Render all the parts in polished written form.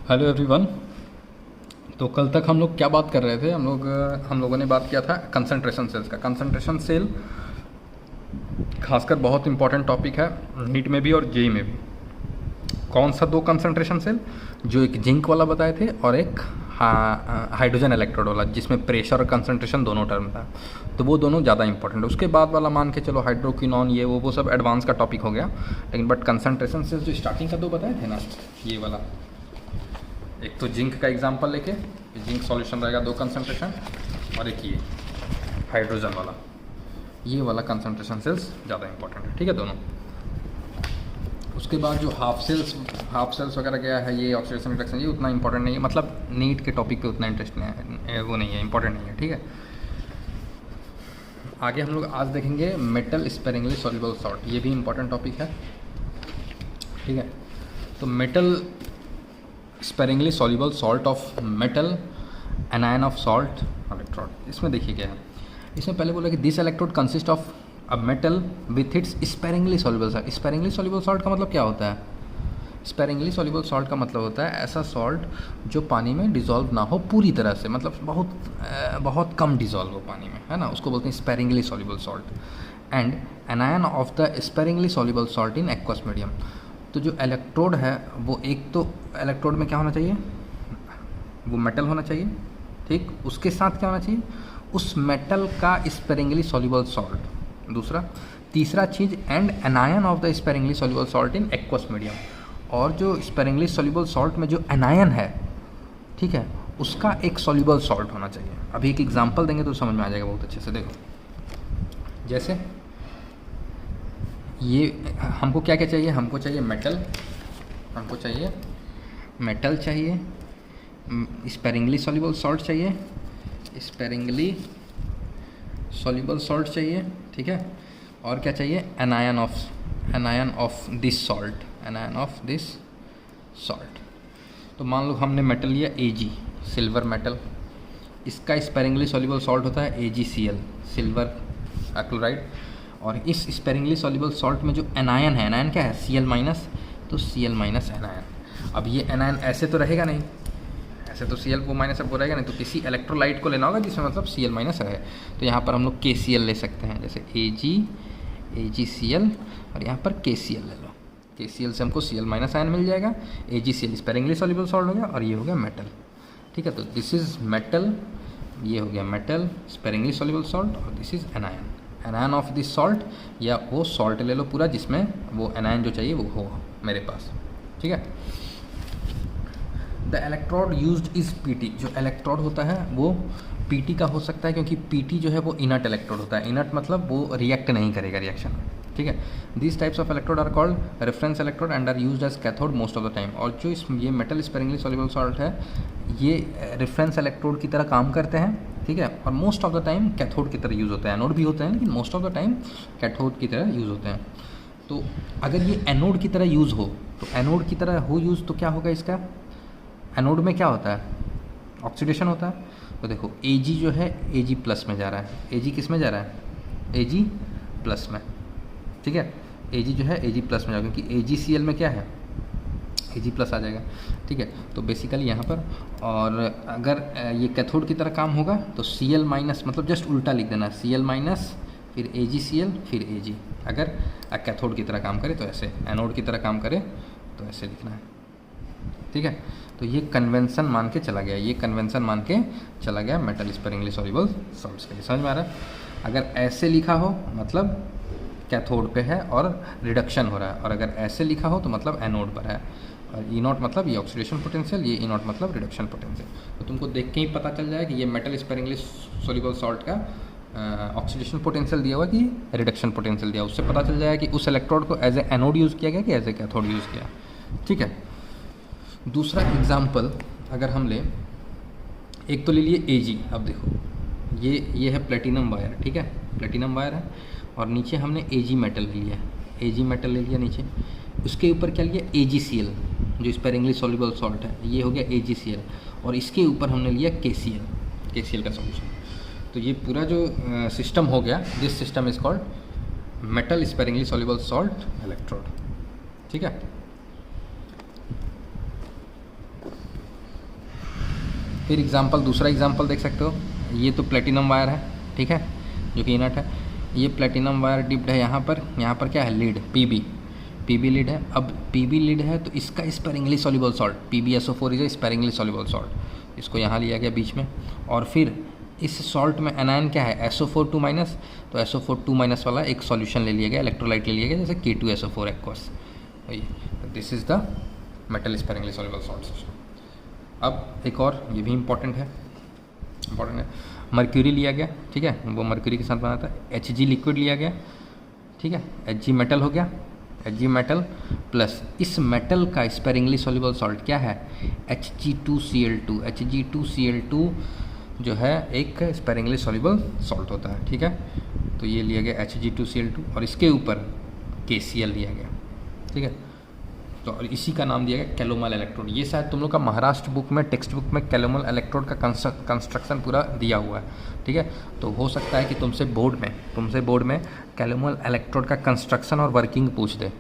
Hello everyone. तो कल तक हम लोग क्या बात कर रहे थे? हम लोगों ने बात किया था कंसंट्रेशन सेल्स का। कंसंट्रेशन सेल खासकर बहुत इंपॉर्टेंट टॉपिक है नीट में भी और जेई में भी। कौन सा दो कंसंट्रेशन सेल? जो एक जिंक वाला बताए थे और एक हाइड्रोजन इलेक्ट्रोड वाला, जिसमें प्रेशर और कंसंट्रेशन दोनों टर्म था। तो वो दोनों ज़्यादा इंपॉर्टेंट है। उसके बाद वाला मान के चलो हाइड्रोक्विनॉन, ये वो सब एडवांस का टॉपिक हो गया। लेकिन बट कंसंट्रेशन सेल्स जो स्टार्टिंग का दो बताए थे ना, ये वाला, एक तो जिंक का एग्जांपल लेके, जिंक सॉल्यूशन रहेगा दो कंसंट्रेशन, और एक ये हाइड्रोजन वाला, ये वाला कंसंट्रेशन सेल्स ज़्यादा इंपॉर्टेंट है। ठीक है दोनों। उसके बाद जो हाफ सेल्स वगैरह गया है, ये ऑक्सीडेशन रिडक्शन, ये उतना इंपॉर्टेंट नहीं है। मतलब नीट के टॉपिक पे उतना इंटरेस्ट नहीं है, वो नहीं है, इंपॉर्टेंट नहीं है। ठीक है। आगे हम लोग आज देखेंगे मेटल स्पेरिंगली सॉल्युबल सॉल्ट। ये भी इंपॉर्टेंट टॉपिक है। ठीक है। तो metal sparingly soluble salt of metal anion of salt electrode. इसमें देखिए क्या है, इसमें पहले बोला कि this electrode consist of a metal with its sparingly soluble salt. Sparingly soluble salt का मतलब क्या होता है? स्पेरिंगली सॉल्युबल सॉल्ट का मतलब होता है ऐसा सॉल्ट जो पानी में डिज़ोल्व ना हो पूरी तरह से, मतलब बहुत कम डिज़ोल्व हो पानी में, है ना, उसको बोलते हैं sparingly soluble salt. And anion of the sparingly soluble salt in aqueous medium. तो जो इलेक्ट्रोड है वो, एक तो इलेक्ट्रोड में क्या होना चाहिए, वो मेटल होना चाहिए। ठीक, उसके साथ क्या होना चाहिए, उस मेटल का स्पेरिंगली सॉल्युबल सॉल्ट। दूसरा, तीसरा चीज़, and anion of the sparingly soluble salt in aqueous medium. और जो स्पेरिंगली सॉल्युबल सॉल्ट में जो एनायन है, ठीक है, उसका एक सॉल्युबल सॉल्ट होना चाहिए। अभी एक एग्जांपल देंगे तो समझ में आ जाएगा बहुत अच्छे से। देखो, जैसे ये हमको क्या क्या चाहिए, हमको चाहिए मेटल, हमको चाहिए मेटल चाहिए, स्पेरिंगली सॉल्युबल सॉल्ट चाहिए, स्पेरिंगली सॉल्युबल सॉल्ट चाहिए। ठीक है। और क्या चाहिए, anion of this salt, anion of this salt. तो मान लो हमने मेटल लिया Ag, सिल्वर मेटल, इसका स्पेरिंगली सॉल्युबल सॉल्ट होता है AgCl, सिल्वर क्लोराइड। और इस स्पेरिंगली सॉल्युबल सॉल्ट में जो एनायन है, एनायन क्या है, Cl माइनस, तो Cl माइनस एनायन। अब ये एनायन ऐसे तो रहेगा नहीं, ऐसे तो Cl वो माइनस अब वो रहेगा नहीं, तो किसी इलेक्ट्रोलाइट को लेना होगा जिसमें मतलब Cl माइनस रहे। तो यहाँ पर हम लोग KCl ले सकते हैं, जैसे AgCl, और यहाँ पर KCl ले लो। KCl से हमको Cl माइनस आयन मिल जाएगा, AgCl स्पेरिंगली सॉल्युबल सॉल्ट हो गया, और ये हो गया मेटल। ठीक है। तो दिस इज़ मेटल, ये हो गया मेटल स्पेरिंगली सॉल्युबल सॉल्ट, और this is anion, anion of this salt, या वो सॉल्ट ले लो पूरा जिसमें वो एनायन जो चाहिए वो हो मेरे पास। ठीक है। The electrode used is PT. जो इलेक्ट्रोड होता है वो पीटी का हो सकता है, क्योंकि पीटी जो है वो इनर्ट इलेक्ट्रोड होता है। इनर्ट मतलब वो रिएक्ट नहीं करेगा रिएक्शन में। ठीक है। This types of electrode are called reference electrode and are used as cathode most of the time. और जो ये मेटल स्पेरिंगली सॉल्युबल सॉल्ट है, ये रेफरेंस इलेक्ट्रोड की तरह काम करते हैं। ठीक है। और most of the time cathode की तरह यूज़ होते हैं। एनोड भी होते हैं, लेकिन most of the time cathode की तरह यूज़ होते हैं। तो अगर ये एनोड की तरह यूज़ हो, तो एनोड की तरह हो यूज़, तो क्या होगा इसका, एनोड में क्या होता है, ऑक्सीडेशन होता है। तो देखो Ag जो है Ag प्लस में जा रहा है, Ag किस में जा रहा है, Ag प्लस में। ठीक है। Ag जो है Ag प्लस में जाएगा, क्योंकि AgCl में क्या है, Ag प्लस आ जाएगा। ठीक है। तो बेसिकली यहाँ पर, और अगर ये कैथोड की तरह काम होगा तो Cl माइनस, मतलब जस्ट उल्टा लिख देना, Cl माइनस फिर AgCl फिर Ag। अगर कैथोड की तरह काम करे तो ऐसे, एनोड की तरह काम करे तो ऐसे लिखना है। ठीक है। तो ये कन्वेंशन मान के चला गया, ये कन्वेंशन मान के चला गया मेटल स्पेरिंगली सॉल्युबल सॉल्ट्स के लिए। समझ में आ रहा है? अगर ऐसे लिखा हो मतलब कैथोड पे है और रिडक्शन हो रहा है, और अगर ऐसे लिखा हो तो मतलब एनोड पर है। और ई नॉट मतलब ये ऑक्सीडेशन पोटेंशियल, ये ई नॉट मतलब रिडक्शन पोटेंशियल। तो तुमको देख के ही पता चल जाए कि ये मेटल स्पेरिंगली सॉल्युबल सॉल्ट का ऑक्सीडेशन पोटेंशियल दिया हुआ कि रिडक्शन पोटेंशियल दिया, उससे पता चल जाएगा कि उस इलेक्ट्रोड को एज ए एनोड यूज़ किया गया कि एज ए कैथोड यूज़ किया। ठीक है। दूसरा एग्जाम्पल अगर हम लें, एक तो ले लिए Ag। अब देखो ये है प्लेटिनम वायर। ठीक है, प्लेटिनम वायर है, और नीचे हमने Ag मेटल ले लिया, Ag मेटल ले लिया नीचे। उसके ऊपर क्या लिया, AgCl, जो स्पेरिंगली सॉल्युबल सॉल्ट है, ये हो गया AgCl, और इसके ऊपर हमने लिया KCl का सॉल्यूशन। तो ये पूरा जो सिस्टम हो गया, this system is called metal sparingly soluble salt electrode. ठीक है। फिर एग्जांपल, दूसरा एग्जांपल देख सकते हो, ये तो प्लेटिनम वायर है, ठीक है, जो कि इनट है। ये प्लेटिनम वायर डिप्ड है यहाँ पर क्या है, लीड, पीबी लीड है। अब पीबी लीड है तो इसका sparingly soluble salt, PbSO4 is a sparingly soluble salt, इसको यहाँ लिया गया बीच में। और फिर इस सॉल्ट में एनायन क्या है, SO4 2-, तो SO4 2- वाला एक सॉल्यूशन ले लिया गया, इलेक्ट्रोलाइट ले लिया गया, जैसे K2SO4 एक्वस, वही। This is the metal sparingly soluble salt. अब एक और, ये भी इम्पॉर्टेंट है, मर्क्यूरी लिया गया, ठीक है, वो मर्क्यूरी के साथ बना था। Hg लिक्विड लिया गया, ठीक है, Hg मेटल हो गया, Hg मेटल प्लस इस मेटल का स्पेरिंगली सॉल्युबल सॉल्ट क्या है, Hg2Cl2। Hg2Cl2 जो है एक स्पेरिंगली सॉल्युबल सॉल्ट होता है, ठीक है। तो ये लिया गया Hg2Cl2 और इसके ऊपर KCl लिया गया, ठीक है। तो और इसी का नाम दिया गया कैलोमल इलेक्ट्रोड। ये शायद तुम लोग का महाराष्ट्र बुक में, टेक्स्ट बुक में कैलोमल इलेक्ट्रोड का कंस्ट्रक्शन पूरा दिया हुआ है, ठीक है। तो हो सकता है कि तुमसे बोर्ड में कैलोमल इलेक्ट्रोड का कंस्ट्रक्शन और वर्किंग पूछ दे,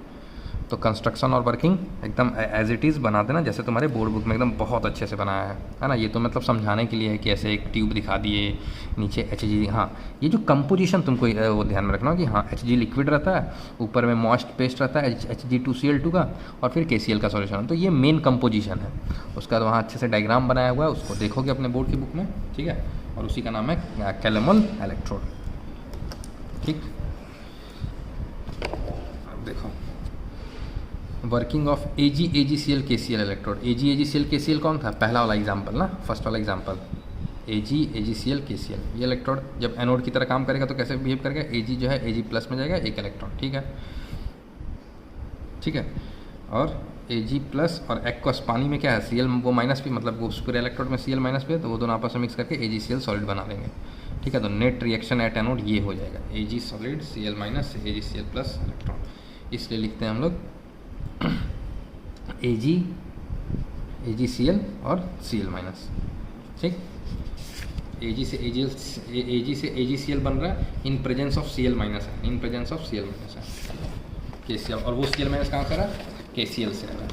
तो कंस्ट्रक्शन और वर्किंग एकदम एज इट इज़ बना देना, जैसे तुम्हारे बोर्ड बुक में एकदम बहुत अच्छे से बनाया है ना। ये तो मतलब समझाने के लिए है कि ऐसे एक ट्यूब दिखा दिए, नीचे Hg, हाँ ये जो कंपोजिशन तुमको वो ध्यान में रखना कि हाँ Hg लिक्विड रहता है, ऊपर में मॉइस्ट पेस्ट रहता है Hg2Cl2 का, और फिर KCl का सॉल्यूशन, तो ये मेन कंपोजिशन है। उसका तो वहाँ अच्छे से डायग्राम बनाया हुआ है, उसको देखोगे अपने बोर्ड की बुक में, ठीक है। और उसी का नाम है कैलोमल इलेक्ट्रोड, ठीक। अब देखो working of AgCl KCl electrode. AgCl KCl कौन था, पहला वाला एग्जाम्पल ना, फर्स्ट वाला एग्जाम्पल, AgCl KCl। ये इलेक्ट्रोड जब एनोड की तरह काम करेगा तो कैसे बिहेव करेगा, Ag जो है Ag+ में जाएगा, एक इलेक्ट्रॉन, ठीक है। और Ag+ और एक्वस पानी में क्या है, Cl वो -p, मतलब वो पूरे इलेक्ट्रोड में Cl- p है, तो वो दोनों आपस में मिक्स करके AgCl सॉलिड बना देंगे, ठीक है। तो नेट रिएक्शन एट एनोड ये हो जाएगा, Ag solid Cl- AgCl+ electron. इसलिए लिखते हैं हम लोग AgCl और Cl-, ठीक। Ag से AgCl बन रहा है इन प्रेजेंस ऑफ Cl- है, इन प्रेजेंस ऑफ Cl- है, KCl, और वो Cl- कहाँ से रहा, KCl से रहा।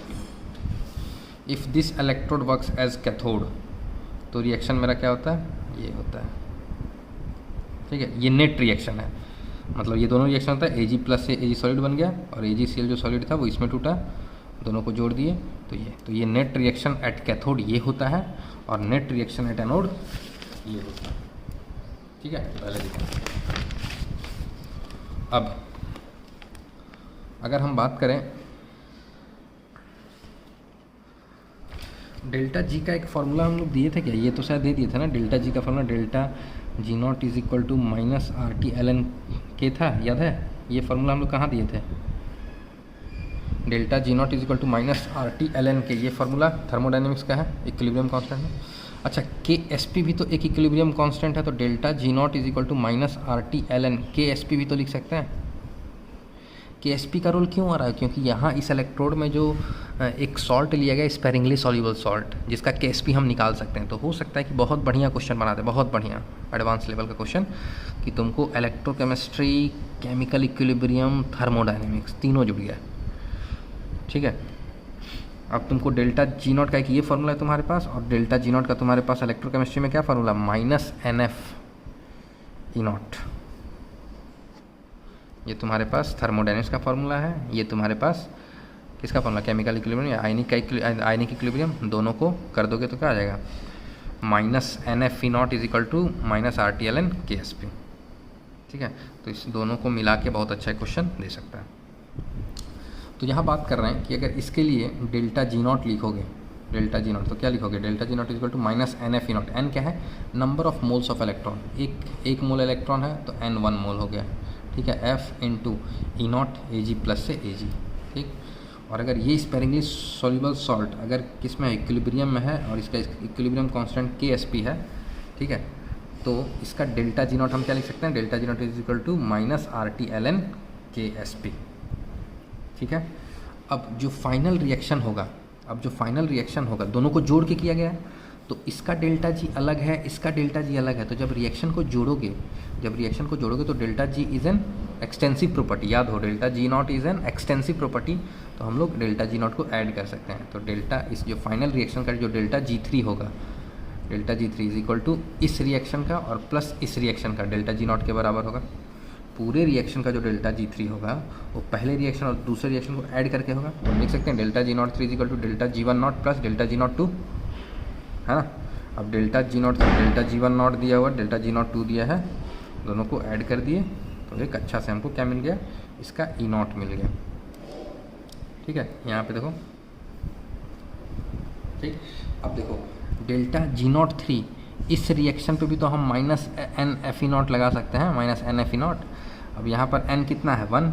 If this electrode works as cathode, तो रिएक्शन मेरा क्या होता है, ये होता है, ठीक है। ये नेट रिएक्शन है, मतलब ये दोनों रिएक्शन होता है, Ag+ से Ag सॉलिड बन गया, और AgCl जो सॉलिड था वो इसमें टूटा, दोनों को जोड़ दिए, तो ये नेट रिएक्शन एट कैथोड ये होता है, और नेट रिएक्शन एट एनोड ये होता है, ठीक है। पहले देखो, अब अगर हम बात करें डेल्टा जी का, एक फार्मूला हम लोग दिए थे क्या, ये तो शायद दे दिए थे ना, डेल्टा जी का formula, delta G0 = -RT ln था, याद है। ये फार्मूला हम लोग कहाँ दिए थे, डेल्टा G0 = -RT ln ये फार्मूला थर्मोडाइनमिक्स का है, इक्विलिब्रियम कांस्टेंट है। अच्छा, KSP भी तो एक इक्विलिब्रियम कांस्टेंट है, तो delta G0 = -RT ln KSP भी तो लिख सकते हैं। KSP का रोल क्यों आ रहा है, क्योंकि यहाँ इस इलेक्ट्रोड में जो एक सॉल्ट लिया गया, स्पेरिंगली सॉल्युबल सॉल्ट, जिसका KSP हम निकाल सकते हैं। तो हो सकता है कि बहुत बढ़िया क्वेश्चन बना दे, बहुत बढ़िया एडवांस लेवल का क्वेश्चन, कि तुमको इलेक्ट्रोकेमिस्ट्री, केमिकल इक्विलिब्रियम, थर्मोडायनेमिक्स तीनों जुड़ गया, ठीक है। अब तुमको डेल्टा G0 का एक ये फार्मूला है तुम्हारे पास, और डेल्टा G0 का तुम्हारे पास इलेक्ट्रोकेमिस्ट्री में क्या फार्मूला, -NF-E0। ये तुम्हारे पास थर्मोडायनेमिक्स का फार्मूला है, ये तुम्हारे पास किसका फार्मूला, केमिकल इक्विलिब्रियम या आयनिक इक्विलिब्रियम, दोनों को कर दोगे तो क्या आ जाएगा, -NF-E0 = -RT ln KSP, ठीक है। तो इस दोनों को मिला के बहुत अच्छा क्वेश्चन दे सकता है। तो यहाँ बात कर रहे हैं कि अगर इसके लिए डेल्टा G0 लिखोगे, डेल्टा G0 तो क्या लिखोगे, डेल्टा G0 = -NF-E0। n क्या है, number of moles of electron, एक मोल इलेक्ट्रॉन है तो n 1 मोल हो गया, ठीक है। F × E0 Ag+ से Ag, ठीक। और अगर ये स्पेरिंगली सॉल्युबल सॉल्ट अगर किस में इक्विलिब्रियम में है, और इसका इक्विलिब्रियम कांस्टेंट KSP है, ठीक है, तो इसका डेल्टा G0 हम क्या लिख सकते हैं, delta G0 = -RT ln KSP, ठीक है। अब जो फाइनल रिएक्शन होगा, दोनों को जोड़ के किया गया है, तो इसका डेल्टा G अलग है, इसका डेल्टा G अलग है। तो जब रिएक्शन को जोड़ोगे तो delta G is an extensive property, याद हो, delta G0 is an extensive property, तो हम लोग डेल्टा G0 को ऐड कर सकते हैं। तो डेल्टा, इस जो फाइनल रिएक्शन का जो डेल्टा G3 होगा, delta G three is equal to इस रिएक्शन का और प्लस इस रिएक्शन का डेल्टा जी नॉट के बराबर होगा। पूरे रिएक्शन का जो डेल्टा जी थ्री होगा वो पहले रिएक्शन और दूसरे रिएक्शन को ऐड करके होगा। तो लिख सकते हैं delta G not three is equal to delta G one not plus delta G not two, है ना। अब delta G not delta G one not दिया हुआ, डेल्टा जी नॉट टू दिया है, दोनों को ऐड कर दिए तो एक अच्छा से हमको क्या मिल गया, इसका ई नॉट मिल गया। ठीक है, यहाँ पे देखो, ठीक। अब देखो डेल्टा जी नॉट थ्री, इस रिएक्शन पे भी तो हम minus n F E not लगा सकते हैं, minus n F E not. अब यहाँ पर n कितना है 1,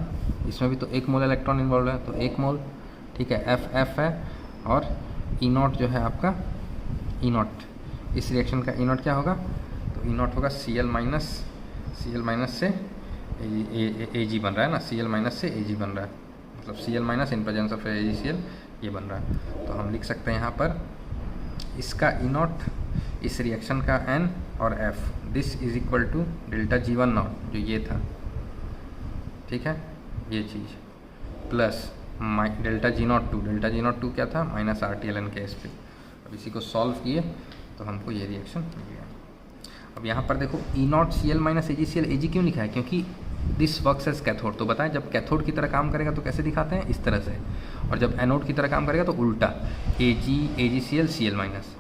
इसमें भी तो 1 मोल इलेक्ट्रॉन इन्वॉल्व है तो 1 मोल, ठीक है। एफ एफ है और ई नॉट जो है आपका ई नॉट, इस रिएक्शन का ई नॉट क्या होगा, तो ई नॉट होगा सी एल माइनस से ए जी बन रहा है ना, सी एल माइनस से ए जी बन रहा है, मतलब C L minus in presence of A G C L ये बन रहा है। तो हम लिख सकते हैं यहाँ पर इसका ई नॉट, इस रिएक्शन का n और f, this is equal to delta G one naught जो ये था, ठीक है, ये चीज़ plus delta G not two क्या था, minus R T L N K S पे। अब इसी को सॉल्व किए तो हमको ये रिएक्शन मिल गया। अब यहाँ पर देखो E naught C L minus A G C L, A G क्यों लिखा है, क्योंकि दिस वर्क्स एज कैथोड। तो बताएं जब कैथोड की तरह काम करेगा तो कैसे दिखाते हैं, इस तरह से, और जब एनोड की तरह काम करेगा तो उल्टा, ए जी सी एल माइनस,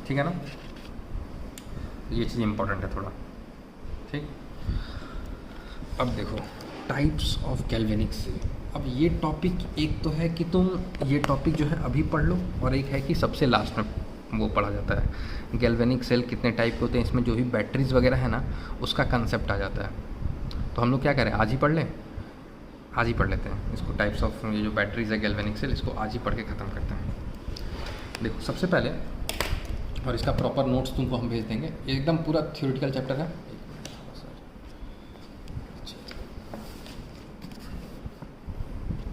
ठीक है ना। ये चीज़ इंपॉर्टेंट है थोड़ा, ठीक। अब देखो टाइप्स ऑफ गैल्वेनिक सेल। अब ये टॉपिक एक तो है कि तुम ये टॉपिक जो है अभी पढ़ लो, और एक है कि सबसे लास्ट में वो पढ़ा जाता है। गैल्वेनिक सेल कितने टाइप के होते हैं, इसमें जो भी बैटरीज वगैरह है ना उसका कंसेप्ट आ जाता है। तो हम लोग क्या करें, आज ही पढ़ लें, आज ही पढ़ लेते हैं इसको, टाइप्स ऑफ ये जो बैटरीज है गैल्वेनिक सेल, इसको आज ही पढ़ के ख़त्म करते हैं। देखो सबसे पहले, और इसका प्रॉपर नोट्स तुमको हम भेज देंगे, एकदम पूरा थ्योरेटिकल चैप्टर है।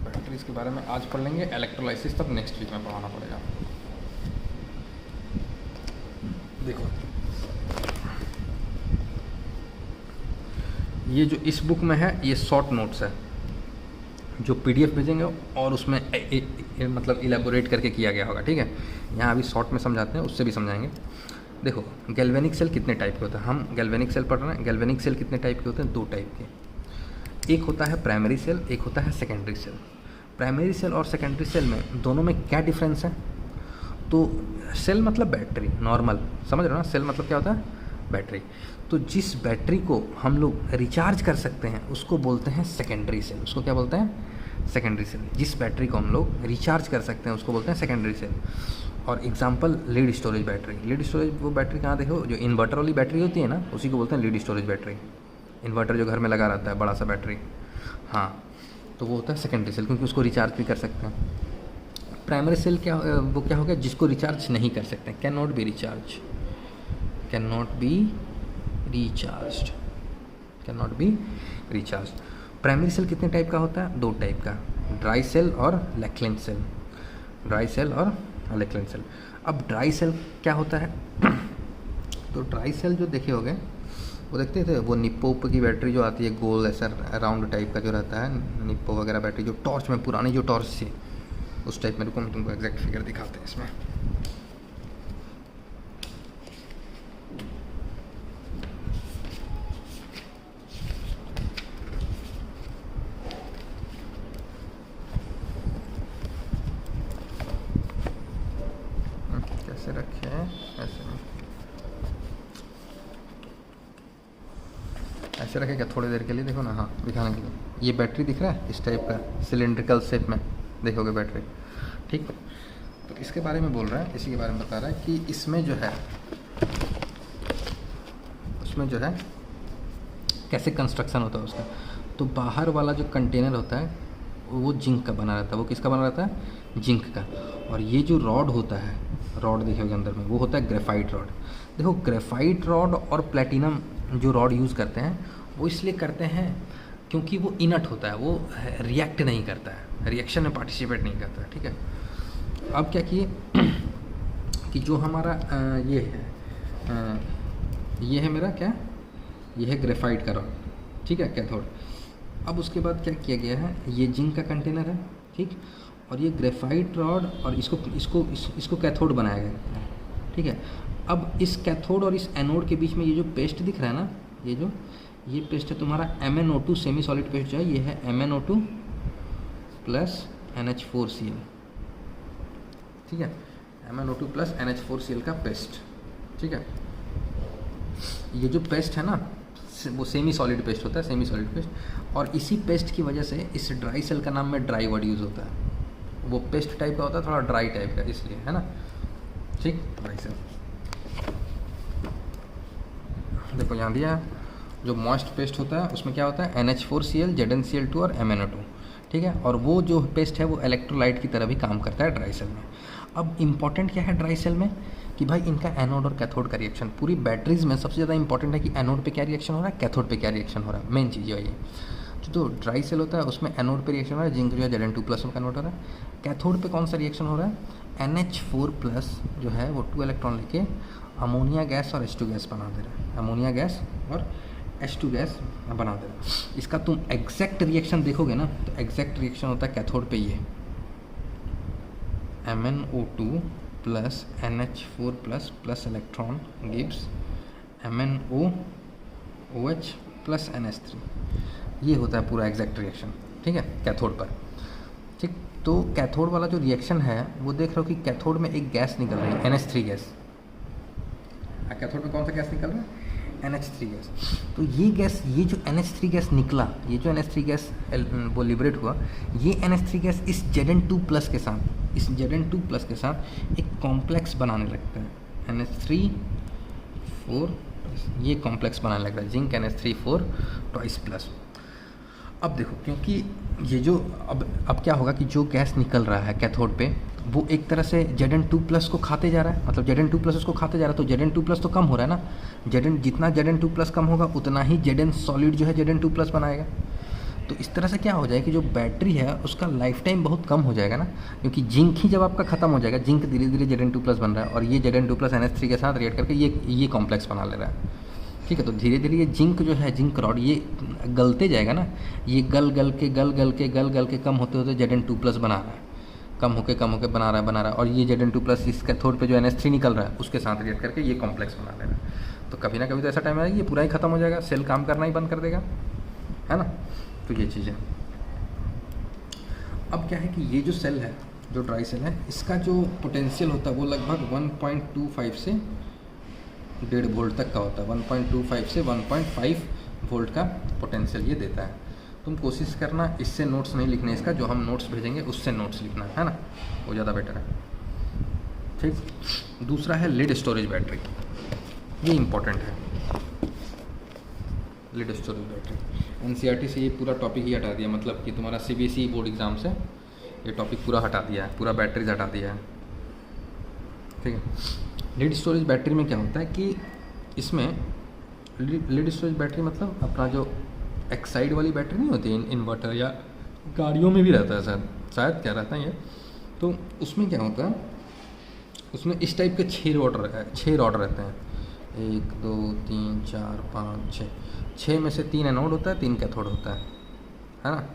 बैटरीज के बारे में आज पढ़ लेंगे, इलेक्ट्रोलाइसिस तब नेक्स्ट वीक में पढ़ाना पड़ेगा। देखो ये जो इस बुक में है ये शॉर्ट नोट्स है, जो पीडीएफ भेजेंगे और उसमें मतलब इलेबोरेट करके किया गया होगा, ठीक है। यहाँ अभी शॉर्ट में समझाते हैं, उससे भी समझाएंगे। देखो गैल्वेनिक सेल कितने टाइप के होते हैं, हम गैल्वेनिक सेल पढ़ रहे हैं। गैल्वेनिक सेल कितने टाइप के होते हैं, दो टाइप के, एक होता है प्राइमरी सेल, एक होता है सेकेंडरी सेल। प्राइमरी सेल और सेकेंडरी सेल में दोनों में क्या डिफरेंस है, तो सेल मतलब बैटरी, नॉर्मल समझ रहे हो ना, सेल मतलब क्या होता है, बैटरी। तो जिस बैटरी को हम लोग रिचार्ज कर सकते हैं उसको बोलते हैं सेकेंडरी सेल, उसको क्या बोलते हैं, सेकेंडरी सेल। जिस बैटरी को हम लोग रिचार्ज कर सकते हैं उसको बोलते हैं सेकेंडरी सेल। और example lead storage battery, lead storage वो बैटरी कहाँ देखो, जो इन्वर्टर वाली बैटरी होती है ना, उसी को बोलते हैं लीड स्टोरेज बैटरी। इन्वर्टर जो घर में लगा रहता है बड़ा सा बैटरी, हाँ, तो वो होता है सेकेंडरी सेल, क्योंकि उसको रिचार्ज भी कर सकते हैं। प्राइमरी सेल क्या, वो क्या हो गया, जिसको रिचार्ज नहीं कर सकते, can not be recharge, can not be recharge, can not be recharge. Primary cell कितने टाइप का होता है, दो टाइप का, ड्राई सेल और लेक्लेंट सेल, ड्राई सेल और लेक्लेंट सेल। अब ड्राई सेल क्या होता है, तो ड्राई सेल जो देखे होंगे वो देखते थे, वो निप्पो की बैटरी जो आती है गोल ऐसा राउंड टाइप का जो रहता है, निप्पो वगैरह बैटरी जो टॉर्च में, पुरानी जो टॉर्च थी उस टाइप में। रुको हम तुमको एग्जैक्ट फिगर दिखाते हैं इसमें। कैसे रखे हैं, ऐसे रखे क्या, थोड़ी देर के लिए देखो ना, हाँ दिखाने के लिए। ये बैटरी दिख रहा है इस टाइप का सिलेंड्रिकल शेप में देखोगे बैटरी, ठीक। तो इसके बारे में बोल रहा है, इसी के बारे में बता रहा है कि इसमें जो है, उसमें जो है कैसे कंस्ट्रक्शन होता है उसका। तो बाहर वाला जो कंटेनर होता है वो जिंक का बना रहता है, वो किसका बना रहता है, जिंक का। और ये जो रॉड होता है, रॉड देखोगे अंदर में, वो होता है ग्रेफाइट रॉड। देखो ग्रेफाइट रॉड और प्लेटिनम जो रॉड यूज़ करते हैं वो इसलिए करते हैं क्योंकि वो इनट होता है, वो रिएक्ट नहीं करता है, रिएक्शन में पार्टिसिपेट नहीं करता है, ठीक है। अब क्या किए कि जो हमारा ये है, ये है मेरा क्या, ये है ग्रेफाइट का रॉड, ठीक है, कैथोड। अब उसके बाद क्या किया गया है, ये जिंक का कंटेनर है, ठीक, और ये ग्रेफाइट रॉड और इसको कैथोड बनाया गया है, ठीक है। अब इस कैथोड और इस एनोड के बीच में ये जो पेस्ट दिख रहा है ना, ये पेस्ट है तुम्हारा MnO2 सेमी सॉलिड पेस्ट जो है, ये है MnO2 प्लस NH4Cl, ठीक है, MnO2 प्लस NH4Cl का पेस्ट, ठीक है। ये जो पेस्ट है ना वो सेमी सॉलिड पेस्ट होता है, सेमी सॉलिड पेस्ट, और इसी पेस्ट की वजह से इस ड्राई सेल का नाम में ड्राई वर्ड यूज़ होता है। वो पेस्ट टाइप का होता है, थोड़ा ड्राई टाइप का, इसलिए, है ना, ठीक। ड्राई सेल देखो यहाँ दिया है, जो मॉइस्ट पेस्ट होता है उसमें क्या होता है NH4Cl, ZnCl2 और MnO2, ठीक है। और वो जो पेस्ट है वो इलेक्ट्रोलाइट की तरह भी काम करता है ड्राई सेल में। अब इम्पॉर्टेंट क्या है ड्राई सेल में कि भाई इनका एनोड और कैथोड का रिएक्शन, पूरी बैटरीज में सबसे ज़्यादा इंपॉर्टेंट है कि एनोड पे क्या रिएक्शन हो रहा है, कैथोड पे क्या रिएक्शन हो रहा है, मेन चीज़ ये है। जो ड्राई सेल होता है उसमें एनोड पे रिएक्शन हो रहा है, जिंक जो है Zn2+ में कन्वर्ट हो रहा है। कैथोड पे कौन सा रिएक्शन हो रहा है, NH4+ जो है वो 2 इलेक्ट्रॉन लेके अमोनिया गैस और H2 गैस बना दे रहा है, अमोनिया गैस और H2 गैस बना दे रहा है। इसका तुम एग्जैक्ट रिएक्शन देखोगे ना तो एग्जैक्ट रिएक्शन होता है कैथोड पे ये MnO2 plus NH4+ plus electron gives MnOOH plus NH3, ये होता है पूरा एग्जैक्ट रिएक्शन, ठीक है, कैथोड पर, ठीक। तो कैथोड वाला जो रिएक्शन है वो देख रहे हो कि कैथोड में एक गैस निकल रही है NH3 गैस, कैथोड में कौन सा गैस निकल रहा है, NH3 गैस। तो ये गैस, ये जो NH3 गैस निकला, ये जो NH3 गैस वो लिबरेट हुआ, ये NH3 गैस इस Zn2+ के साथ, इस Zn2+ के साथ एक कॉम्प्लेक्स बनाने लगता है, NH3 4, ये कॉम्प्लेक्स बनाने लगता है, जिंक NH3 4 अब देखो, क्योंकि ये जो अब क्या होगा कि जो गैस निकल रहा है कैथोड पे वो एक तरह से Zn2+ को खाते जा रहा है, मतलब Zn2+ उसको खाते जा रहा है, तो Zn2+ तो कम हो रहा है ना, जितना Zn2+ कम होगा उतना ही Zn सॉलिड जो है Zn2+ बनाएगा। तो इस तरह से क्या हो जाएगा कि जो बैटरी है उसका लाइफ टाइम बहुत कम हो जाएगा ना, क्योंकि जिंक ही जब आपका खत्म हो जाएगा, जिंक धीरे धीरे Zn2+ बन रहा है और ये Zn2+ NH3 के साथ रिएक्ट करके ये कॉम्प्लेक्स बना ले रहा है, ठीक है। तो धीरे धीरे ये जिंक जो है, जिंक रॉड ये गलते जाएगा ना, ये गल के कम होते होते Zn2+ बना रहा है, कम होके बना रहा है और ये Zn2+ इस कैथोड पे जो NH3 निकल रहा है उसके साथ रिएक्ट करके ये कॉम्प्लेक्स बना ले रहा है। तो कभी ना कभी तो ऐसा टाइम आएगा ये पूरा ही खत्म हो जाएगा, सेल काम करना ही बंद कर देगा, है ना। तो ये चीज़ है। अब क्या है कि ये जो सेल है, जो ड्राई सेल है, इसका जो पोटेंशियल होता है वो लगभग 1.25 से 1.5 वोल्ट तक का होता है, 1.25 से 1.5 वोल्ट का पोटेंशियल ये देता है। तुम कोशिश करना इससे नोट्स नहीं लिखने, इसका जो हम नोट्स भेजेंगे उससे नोट्स लिखना है ना, वो ज़्यादा बेटर है, ठीक। दूसरा है लिड स्टोरेज बैटरी, ये इम्पोर्टेंट है, लिड स्टोरेज बैटरी। NCERT से ये पूरा टॉपिक ही हटा दिया, मतलब कि तुम्हारा CBSE बोर्ड एग्ज़ाम से ये टॉपिक पूरा हटा दिया है, पूरा बैटरीज हटा दिया है, ठीक है। लिड स्टोरेज बैटरी में क्या होता है कि इसमें लिड स्टोरेज बैटरी मतलब अपना जो एक्साइड वाली बैटरी नहीं होती, इन्वर्टर या गाड़ियों में भी रहता है शायद क्या रहता है ये, तो उसमें क्या होता है, उसमें इस टाइप के 6 रॉड रहते हैं, 1 2 3 4 5 6, 6 में से 3 एनोड होता है, 3 कैथोड होता है ना,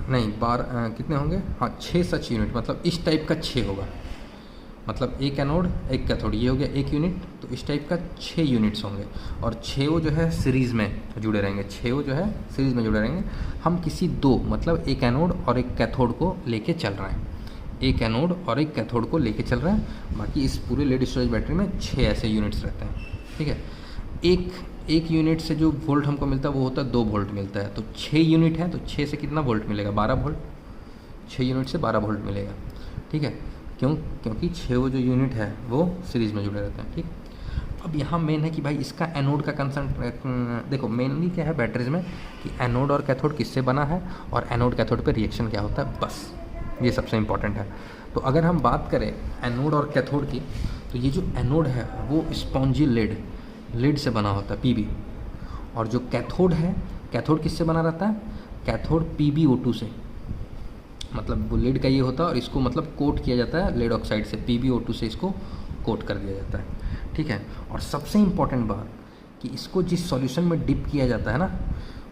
नहीं 12 कितने होंगे, हाँ 6 सच यूनिट, मतलब इस टाइप का 6 होगा, मतलब एक एनोड एक कैथोड, ये हो गया 1 यूनिट, तो इस टाइप का 6 यूनिट्स होंगे और 6 जो है सीरीज़ में जुड़े रहेंगे, 6 जो है सीरीज़ में जुड़े रहेंगे। हम किसी 2 मतलब एक एनोड और एक कैथोड को लेके चल रहे हैं, एक एनोड और एक कैथोड को लेके चल रहे हैं। बाकी इस पूरे लिड स्टोरेज बैटरी में 6 ऐसे यूनिट्स रहते हैं, ठीक है। एक यूनिट से जो वोल्ट हमको मिलता है वो होता है 2 वोल्ट मिलता है, तो 6 यूनिट है तो 6 से कितना वोल्ट मिलेगा, 12 वोल्ट, 6 यूनिट से 12 वोल्ट मिलेगा, ठीक है। क्योंकि 6 जो यूनिट है वो सीरीज़ में जुड़े रहते हैं, ठीक। अब यहाँ मेन है कि भाई इसका एनोड का कंसंट, देखो मेनली क्या है बैटरीज में कि एनोड और कैथोड किससे बना है और एनोड कैथोड पे रिएक्शन क्या होता है, बस ये सबसे इम्पॉर्टेंट है। तो अगर हम बात करें एनोड और कैथोड की, तो ये जो एनोड है वो स्पॉन्जी लिड से बना होता है, PB, और जो कैथोड है, कैथोड किससे बना रहता है, कैथोड PbO2 से, मतलब वो लिड का ये होता है और इसको मतलब कोट किया जाता है लेड ऑक्साइड से, PbO2 से इसको कोट कर दिया जाता है, ठीक है। और सबसे इम्पॉर्टेंट बात कि इसको जिस सॉल्यूशन में डिप किया जाता है ना,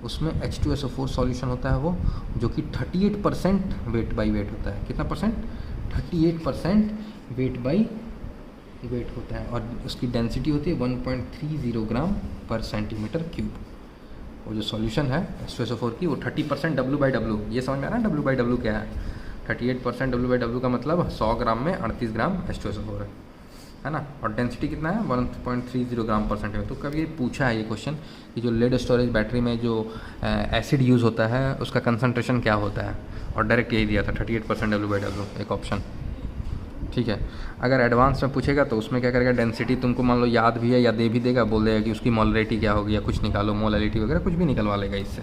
उसमें H2SO4 सॉल्यूशन होता है वो, जो कि 38% वेट बाई वेट होता है। कितना परसेंट, 38% वेट बाई वेट होता है और उसकी डेंसिटी होती है 1.30 ग्राम पर सेंटीमीटर क्यूब। वो जो सॉल्यूशन है H2SO4 की वो 30% W/W, ये समझ में आ रहा है W/W क्या है? 38% W/W का मतलब 100 ग्राम में 38 ग्राम H2SO4 है ना। और डेंसिटी कितना है? 1.30 ग्राम पर सेंटीमीटर। तो कभी पूछा है ये क्वेश्चन कि जो लेड स्टोरेज बैटरी में जो एसिड यूज़ होता है उसका कंसनट्रेशन क्या होता है, और डायरेक्ट यही दिया था 38% W/W, एक ऑप्शन। ठीक है, अगर एडवांस में पूछेगा तो उसमें क्या करेगा, डेंसिटी तुमको मान लो याद भी है या दे भी देगा, बोल देगा कि उसकी मोलरिटी क्या होगी या कुछ निकालो, मोलरिटी वगैरह कुछ भी निकलवा लेगा इससे।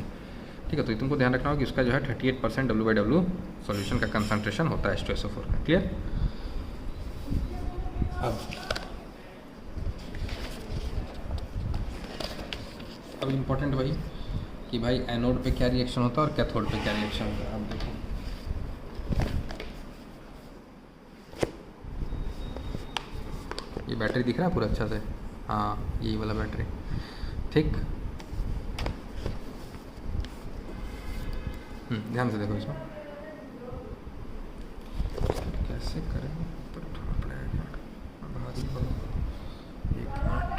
ठीक है, तो तुमको ध्यान रखना होगा कि उसका जो है 38% W/W सॉल्यूशन का कंसंट्रेशन होता है H2SO4 का। क्लियर? अब इम्पोर्टेंट वही कि भाई एनोड पे क्या रिएक्शन होता है और कैथोड पे क्या रिएक्शन होता है। अब देखो ये बैटरी दिख रहा है पूरा अच्छा से, हाँ यही वाला बैटरी। ठीक, ध्यान से देखो इसमें कैसे करेंगे। ऊपर उठाना पड़ेगा, भारी एक मिनट,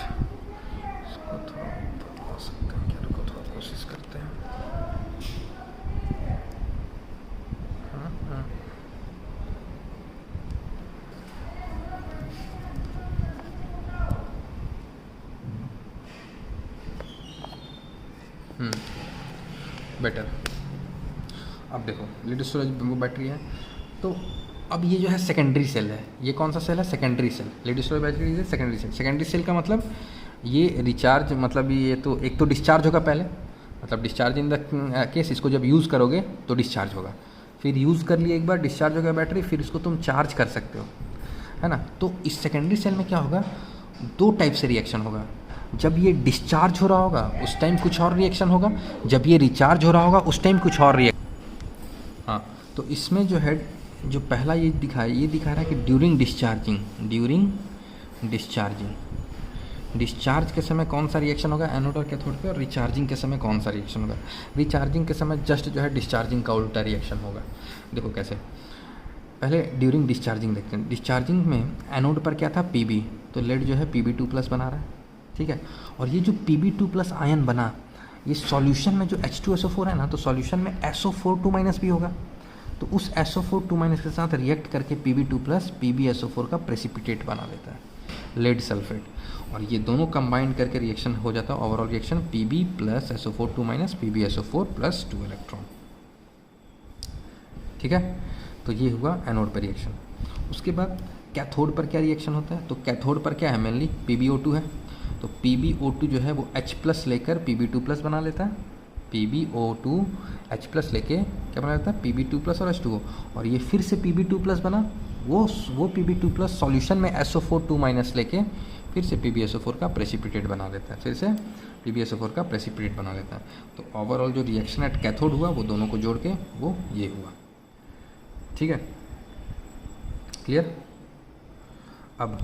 इसको थोड़ा बदला सकते हैं क्या? रुको थोड़ा कोशिश करते हैं। हाँ बेटर। अब देखो लिड स्टोरेज बैटरी है, तो अब ये जो है सेकेंडरी सेल है। ये कौन सा सेल है? Secondary cell. Lead storage battery है सेकेंडरी सेल। सेकेंडरी सेल का मतलब ये रिचार्ज, मतलब ये तो एक तो डिस्चार्ज होगा पहले, मतलब डिस्चार्ज इन द केस, इसको जब यूज़ करोगे तो डिस्चार्ज होगा, फिर यूज़ कर लिए एक बार, डिस्चार्ज होगा बैटरी, फिर इसको तुम चार्ज कर सकते हो, है ना। तो इस सेकेंडरी सेल में क्या होगा, दो टाइप से रिएक्शन होगा। जब ये डिस्चार्ज हो रहा होगा उस टाइम कुछ और रिएक्शन होगा, जब ये रिचार्ज हो रहा होगा उस टाइम कुछ और रिएक्शन। हाँ, तो इसमें जो है, जो पहला ये दिखा रहा है कि ड्यूरिंग डिस्चार्जिंग डिस्चार्ज के समय कौन सा रिएक्शन होगा एनोड और कैथोड पे, और रिचार्जिंग के समय कौन सा रिएक्शन होगा। रिचार्जिंग के समय जस्ट जो है डिस्चार्जिंग का उल्टा रिएक्शन होगा। देखो कैसे, पहले ड्यूरिंग डिस्चार्जिंग देखते हैं। डिस्चार्जिंग में एनोड पर क्या था? Pb, तो लेड जो है Pb2+ बना रहा है, ठीक है। और ये जो Pb2+ आयन बना, ये सॉल्यूशन में जो H2SO4 है ना, तो सॉल्यूशन में SO4 2- भी होगा, तो उस SO4 2- के साथ रिएक्ट करके Pb2+ PbSO4 का प्रेसिपिटेट बना देता है, लेड सल्फेट। और ये दोनों कंबाइन करके रिएक्शन हो जाता है, overall reaction Pb + SO4 2- PbSO4 + 2 electron. ठीक है, तो ये हुआ एनोड पर रिएक्शन। उसके बाद कैथोड पर क्या रिएक्शन होता है? तो कैथोड पर क्या है? मेनली PbO2 है, तो PbO2 जो है वो H+ लेकर Pb2+ बना लेता है। PbO2 H+ लेके क्या बना लेता है? Pb2+ और H2O। और ये फिर से Pb2+ बना, वो Pb2+ सॉल्यूशन में SO4 2- लेके फिर से PbSO4 का प्रेसिपिटेट बना देता है, फिर से PbSO4 का प्रेसिपिटेट बना लेता है। तो ओवरऑल जो रिएक्शन एट कैथोड हुआ वो दोनों को जोड़ के वो ये हुआ। ठीक है, क्लियर? अब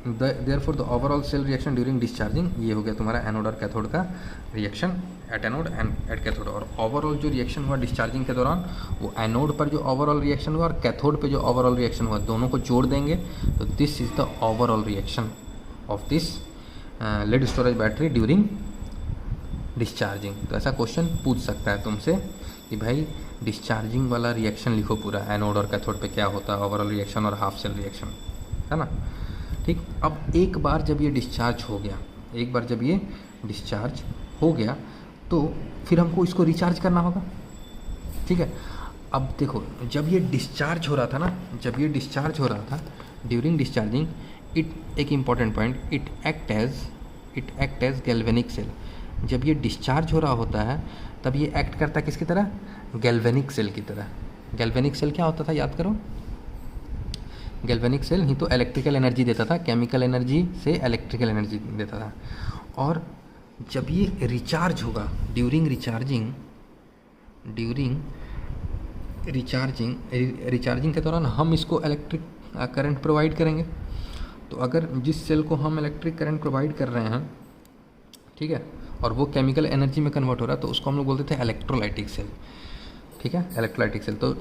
therefore the overall cell reaction during discharging, ये हो गया तुम्हारा एनोड और कैथोड का reaction at anode and at cathode. और ओवरऑल जो रिएक्शन हुआ डिस्चार्जिंग के दौरान, वो एनोड पर जो ओवरऑल रिएक्शन हुआ और कैथोड पे जो ओवरऑल रिएक्शन हुआ, दोनों को जोड़ देंगे तो this is the overall reaction of this led storage battery during discharging. तो ऐसा क्वेश्चन पूछ सकता है तुमसे कि भाई डिस्चार्जिंग वाला रिएक्शन लिखो पूरा, एनोड और कैथोड पे क्या होता है, ओवरऑल रिएक्शन और हाफ सेल रिएक्शन, है ना। ठीक, अब एक बार जब ये डिस्चार्ज हो गया, तो फिर हमको इसको रिचार्ज करना होगा। ठीक है, अब देखो जब ये डिस्चार्ज हो रहा था ड्यूरिंग डिस्चार्जिंग, एक important point, it act as galvanic cell. जब ये डिस्चार्ज हो रहा होता है तब ये एक्ट करता है किसकी तरह? गैल्वेनिक सेल की तरह। गैल्वेनिक सेल क्या होता था, याद करो। गैल्वेनिक सेल ही तो इलेक्ट्रिकल एनर्जी देता था, केमिकल एनर्जी से इलेक्ट्रिकल एनर्जी देता था। और जब ये रिचार्ज होगा ड्यूरिंग रिचार्जिंग के दौरान हम इसको इलेक्ट्रिक करंट प्रोवाइड करेंगे। तो अगर जिस सेल को हम इलेक्ट्रिक करंट प्रोवाइड कर रहे हैं, ठीक है, और वो केमिकल एनर्जी में कन्वर्ट हो रहा है, तो उसको हम लोग बोलते थे इलेक्ट्रोलाइटिक सेल। ठीक ठीक है, इलेक्ट्रोलाइटिक सेल। तो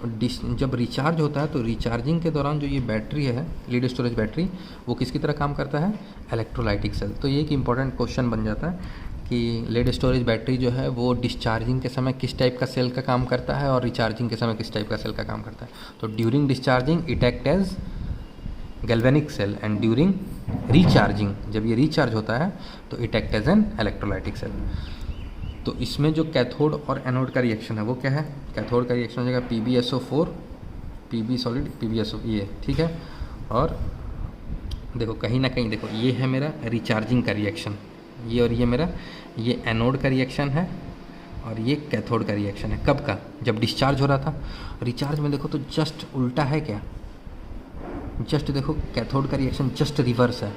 जब रिचार्ज होता है तो रिचार्जिंग के दौरान जो ये बैटरी है, लीड स्टोरेज बैटरी, वो किसकी तरह काम करता है, इलेक्ट्रोलाइटिक सेल। तो ये एक इंपॉर्टेंट क्वेश्चन बन जाता है कि लीड स्टोरेज बैटरी जो है वो डिस्चार्जिंग के समय किस टाइप का सेल का काम करता है और रिचार्जिंग के समय किस टाइप का सेल का काम करता है। तो during discharging it act as galvanic cell and during recharging, जब ये रिचार्ज होता है तो it act as an electrolytic cell. तो इसमें जो कैथोड और एनोड का रिएक्शन है वो क्या है, कैथोड का रिएक्शन हो जाएगा PbSO4, PB सॉलिड PbSO, ये ठीक है। और देखो कहीं ना कहीं देखो ये है मेरा रिचार्जिंग का रिएक्शन, ये और ये मेरा ये एनोड का रिएक्शन है और ये कैथोड का रिएक्शन है। कब का, जब डिस्चार्ज हो रहा था। रिचार्ज में देखो तो जस्ट उल्टा है क्या, जस्ट देखो कैथोड का रिएक्शन जस्ट रिवर्स है,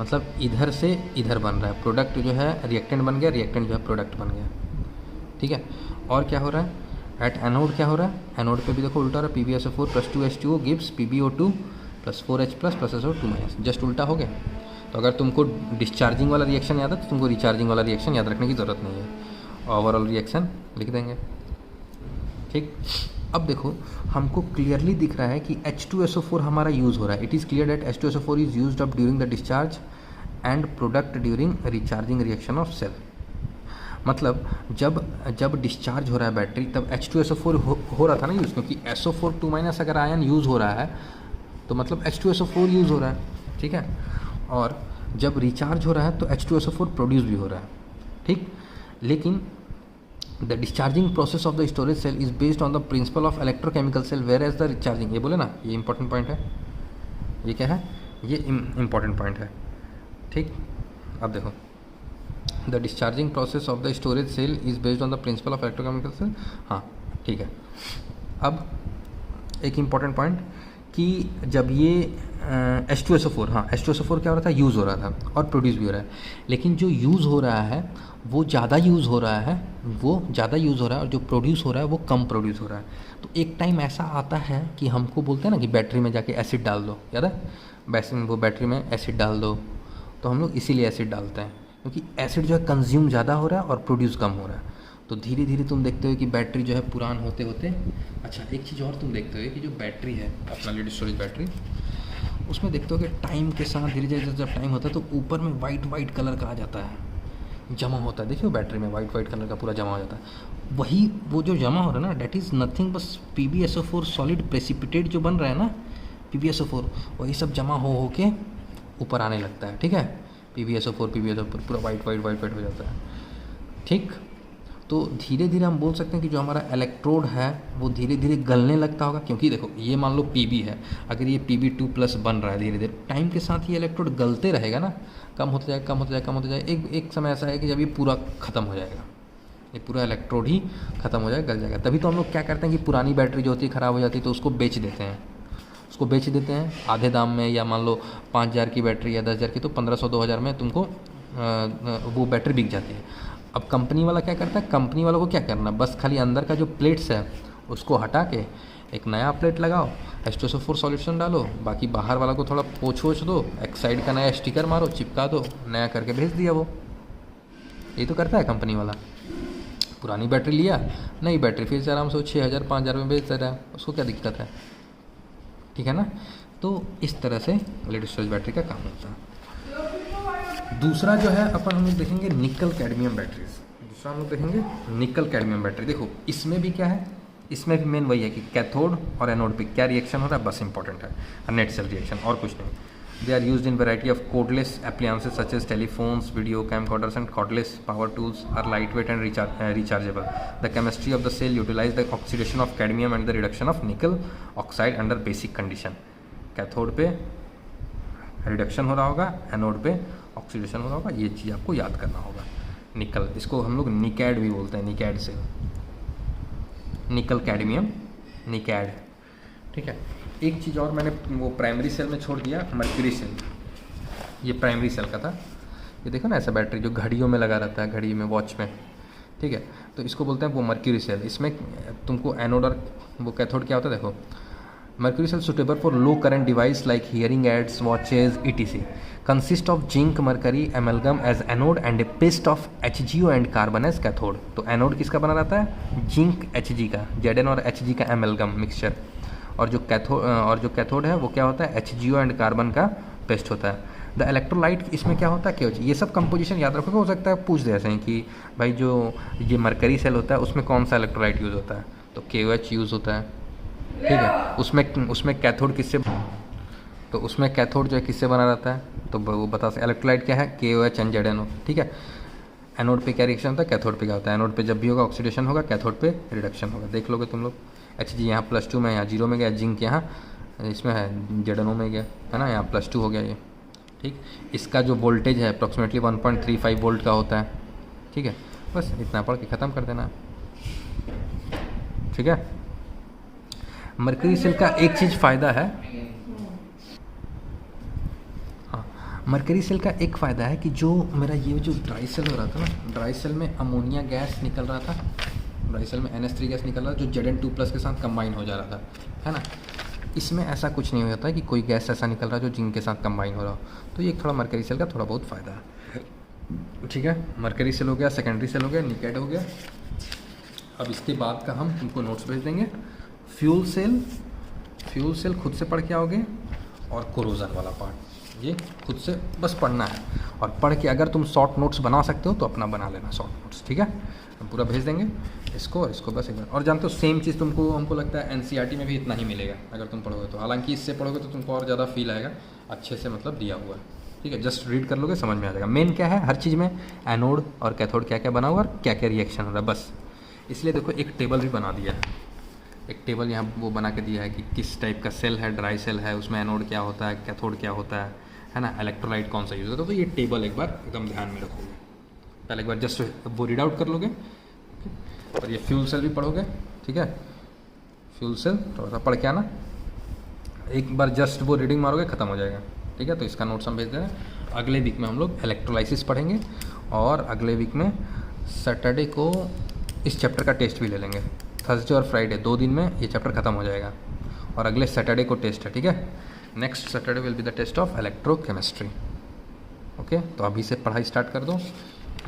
मतलब इधर से इधर बन रहा है, प्रोडक्ट जो है रिएक्टेंट बन गया, रिएक्टेंट जो है प्रोडक्ट बन गया, ठीक है। और क्या हो रहा है एट एनोड, क्या हो रहा है एनोड पे भी देखो उल्टा हो रहा है, PbSO4 + 2H2O gives PbO2 + 4H+ + SO2-, just उल्टा हो गया। तो अगर तुमको डिस्चार्जिंग वाला रिएक्शन याद है तो तुमको रिचार्जिंग वाला रिएक्शन याद रखने की ज़रूरत नहीं है, ओवरऑल रिएक्शन लिख देंगे, ठीक। अब देखो हमको क्लियरली दिख रहा है कि H2SO4 हमारा यूज़ हो रहा है। It is clear that H2SO4 is used up during the discharge and product during recharging reaction of cell. मतलब जब डिस्चार्ज हो रहा है बैटरी तब H2SO4 हो रहा था ना यूज़, क्योंकि SO4 अगर आयन यूज़ हो रहा है तो मतलब H2SO4 यूज़ हो रहा है, ठीक है। और जब रिचार्ज हो रहा है तो H2SO4 प्रोड्यूस भी हो रहा है, ठीक। लेकिन the discharging process of the storage cell is based on the principle of electrochemical cell whereas the recharging, ये बोले ना, ये इंपॉर्टेंट पॉइंट है, ये क्या है, ये इंपॉर्टेंट पॉइंट है, ठीक। अब देखो the discharging process of the storage cell is based on the principle of electrochemical cell, हाँ ठीक है। अब एक इंपॉर्टेंट पॉइंट कि जब ये H2SO4, हाँ H2SO4 क्या हो रहा था, यूज़ हो रहा था और प्रोड्यूस भी हो रहा है, लेकिन जो यूज़ हो रहा है वो ज़्यादा यूज़ हो रहा है, और जो प्रोड्यूस हो रहा है वो कम प्रोड्यूस हो रहा है। तो एक टाइम ऐसा आता है कि हमको बोलते हैं ना कि बैटरी में जाके एसिड डाल दो, याद है, वो बैटरी में एसिड डाल दो, तो हम लोग इसीलिए एसिड डालते हैं क्योंकि एसिड जो है कंज्यूम ज़्यादा हो रहा है और प्रोड्यूस कम हो रहा है। तो धीरे धीरे तुम देखते हो कि बैटरी जो है पुरान होते होते, अच्छा एक चीज़ और तुम देखते हो कि जो बैटरी है अपना लीड स्टोरेज बैटरी, उसमें देखते हो कि टाइम के साथ धीरे धीरे जब टाइम होता है तो ऊपर में वाइट कलर का आ जाता है, जमा होता है। देखियो बैटरी में वाइट कलर का पूरा जमा हो जाता है, वही वो जो जमा हो रहा है ना, डेट इज़ नथिंग बस PbSO4 सॉलिड प्रेसिपिटेट जो बन रहा है ना, PbSO4, वही सब जमा हो के ऊपर आने लगता है, ठीक है। PbSO4 पूरा वाइट हो जाता है, ठीक। तो धीरे धीरे हम बोल सकते हैं कि जो हमारा इलेक्ट्रोड है वो धीरे धीरे गलने लगता होगा, क्योंकि देखो ये मान लो Pb है, अगर ये Pb2+ बन रहा है, धीरे धीरे टाइम के साथ ये इलेक्ट्रोड गलते रहेगा ना, कम होते जाएगा। एक समय ऐसा है कि जब ये पूरा ख़त्म हो जाएगा, ये पूरा इलेक्ट्रोड ही ख़त्म हो जाएगा, गल जाएगा। तभी तो हम लोग क्या करते हैं कि पुरानी बैटरी जो होती है ख़राब हो जाती है तो उसको बेच देते हैं, आधे दाम में, या मान लो 5,000 की बैटरी या 10,000 की तो 1,500-2,000 में तुमको वो बैटरी बिक जाती है। अब कंपनी वाला क्या करता है, कंपनी वालों को क्या करना, बस खाली अंदर का जो प्लेट्स है उसको हटा के एक नया प्लेट लगाओ, H2SO4 सॉल्यूशन डालो, बाकी बाहर वाला को थोड़ा पोछ दो, एक साइड का नया स्टिकर मारो, चिपका दो, नया करके भेज दिया। वो ये तो करता है कंपनी वाला। पुरानी बैटरी लिया, नई बैटरी फिर से आराम से 6,000-5,000 में बेच रहा है, उसको क्या दिक्कत है, ठीक है ना। तो इस तरह से लीड स्टोरेज बैटरी का काम होता है। दूसरा जो है अपन हम लोग देखेंगे निकल कैडमियम बैटरी। देखो इसमें भी क्या है, इसमें भी मेन वही है कि कैथोड और एनोड पे क्या रिएक्शन हो रहा है, बस इंपॉर्टेंट है नेट सेल रिएक्शन, और कुछ नहीं। They are used in variety of cordless appliances such as telephones, video camcorders and cordless power tools are light weight and rechargeable. The chemistry of the cell utilise the oxidation of cadmium and the reduction of nickel oxide under basic condition. Cathode पे reduction हो रहा होगा, anode पे oxidation हो रहा होगा, ये चीज़ आपको याद करना होगा। निकल, इसको हम लोग निकैड भी बोलते हैं, निकैड से, निकल कैडमियम निकैड, ठीक है। एक चीज़ और मैंने वो प्राइमरी सेल में छोड़ दिया, मर्क्यूरी सेल, ये प्राइमरी सेल का था। ये देखो ना ऐसा बैटरी जो घड़ियों में लगा रहता है, घड़ी में, वॉच में, ठीक है, तो इसको बोलते हैं वो मर्क्यूरी सेल। इसमें तुमको एनोड और वो कैथोड क्या होता है, देखो mercury cell suitable for low current device like hearing aids, watches, ETC। Consist of zinc mercury amalgam as anode and a paste of HgO and carbon as cathode. तो anode किसका बना रहता है? जिंक Hg का, Zn और Hg का amalgam mixture, और जो कैथोड है वो क्या होता है? HgO एंड कार्बन का पेस्ट होता है। द इलेक्ट्रोलाइट इसमें क्या होता है? KOH। ये सब कंपोजिशन याद रखोगे, हो सकता है पूछ दे ऐसे ही कि भाई जो ये मरकरी सेल होता है उसमें कौन सा इलेक्ट्रोलाइट यूज़ होता है, तो KOH यूज़ होता है, ठीक है। उसमें कैथोड किससे, तो उसमें कैथोड जो है किससे बना रहता है, तो वो बता सकते। इलेक्ट्रोलाइट क्या है? KOH एंड ZnO, ठीक है। एनोड पे क्या रिएक्शन होता है, कैथोड पे क्या होता है? एनोड पे जब भी होगा ऑक्सीडेशन होगा, कैथोड पे रिडक्शन होगा। देख लोगे तुम लोग, Hg यहाँ +2 में, यहाँ 0 में गया, जिंक यहाँ इसमें है, ZnO में गया, है ना, यहाँ +2 हो गया ये, ठीक। इसका जो वोल्टेज है अप्रॉक्सीमेटली 1.35 वोल्ट का होता है, ठीक है। बस इतना पढ़ के ख़त्म कर देना, ठीक है। मरकरी सेल का एक चीज़ फ़ायदा है, मरकरी सेल का एक फ़ायदा है कि जो मेरा ये जो ड्राई सेल हो रहा था ना, ड्राई सेल में अमोनिया गैस निकल रहा था, ड्राई सेल में NH3 गैस निकल रहा था जो Zn2+ के साथ कंबाइन हो जा रहा था, है ना। इसमें ऐसा कुछ नहीं होता कि कोई गैस ऐसा निकल रहा है जो जिंक के साथ कंबाइन हो रहा हो। तो ये थोड़ा मरकरी सेल का थोड़ा बहुत फ़ायदा है, ठीक है। मरकरी सेल हो गया, सेकेंडरी सेल हो गया, निकेट हो गया। अब इसके बाद का हम तुमको नोट्स भेज देंगे। फ्यूल सेल खुद से पढ़ के आओगे, और कोरोजन वाला पार्ट ये खुद से बस पढ़ना है, और पढ़ के अगर तुम शॉर्ट नोट्स बना सकते हो तो अपना बना लेना शॉर्ट नोट्स, ठीक है। हम पूरा भेज देंगे इसको बस एक बार। और जानते हो सेम चीज़ तुमको हमको लगता है NCERT में भी इतना ही मिलेगा अगर तुम पढ़ोगे तो। हालांकि इससे पढ़ोगे तो तुमको और ज़्यादा फील आएगा, अच्छे से मतलब दिया हुआ है, ठीक है। जस्ट रीड कर लोगे, समझ में आ जाएगा। मेन क्या है हर चीज़ में, एनोड और कैथोड क्या क्या बना हुआ और क्या क्या रिएक्शन हो रहा है, बस। इसलिए देखो एक टेबल भी बना दिया है, एक टेबल यहाँ वो बना के दिया है कि किस टाइप का सेल है, ड्राई सेल है, उसमें एनोड क्या होता है, कैथोड क्या होता है ना, इलेक्ट्रोलाइट कौन सा यूज़ होता है। तो ये टेबल एक बार एकदम ध्यान में रखोगे, पहले एक बार जस्ट वो रीड आउट कर लोगे, और ये फ्यूल सेल भी पढ़ोगे, ठीक है। फ्यूल सेल थोड़ा सा पढ़ के आना, एक बार जस्ट वो रीडिंग मारोगे ख़त्म हो जाएगा, ठीक है। तो इसका नोट्स हम भेज दे रहे हैं। अगले वीक में हम लोग इलेक्ट्रोलाइसिस पढ़ेंगे, और अगले वीक में सैटरडे को इस चैप्टर का टेस्ट भी ले लेंगे। थर्सडे और फ्राइडे 2 दिन में ये चैप्टर ख़त्म हो जाएगा, और अगले सैटरडे को टेस्ट है, ठीक है। Next Saturday will be the test of electrochemistry, okay. तो अभी से पढ़ाई स्टार्ट कर दो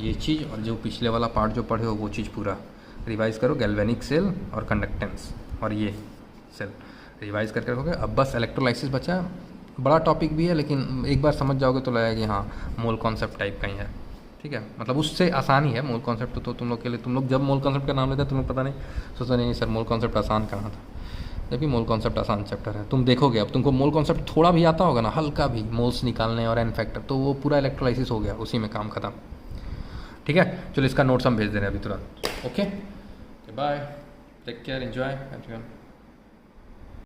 ये चीज़, और जो पिछले वाला पार्ट जो पढ़े हो वो चीज़ पूरा रिवाइज करो। गैल्वेनिक सेल और कंडक्टेंस और ये सेल रिवाइज करके रखोगे। अब बस इलेक्ट्रोलाइसिस बचा, बड़ा टॉपिक भी है, लेकिन एक बार समझ जाओगे तो लगेगा कि हाँ मोल कॉन्सेप्ट टाइप का ही है, ठीक है। मतलब उससे आसान ही है मोल कॉन्सेप्ट। तो तुम लोग के लिए, तुम लोग जब मोल कॉन्सेप्ट का नाम लेते हैं तुम्हें पता नहीं, सोचते नहीं सर मोल कॉन्सेप्ट आसान कहाँ था, जबकि मोल कॉन्सेप्ट आसान चैप्टर है। तुम देखोगे अब तुमको मोल कॉन्सेप्ट थोड़ा भी आता होगा ना, हल्का भी, मोल्स निकालने और एन फैक्टर, तो वो पूरा इलेक्ट्रोलाइसिस हो गया, उसी में काम खत्म, ठीक है। चलो इसका नोट्स हम भेज दे रहे हैं अभी तुरंत, okay. Bye, take care, enjoy everyone.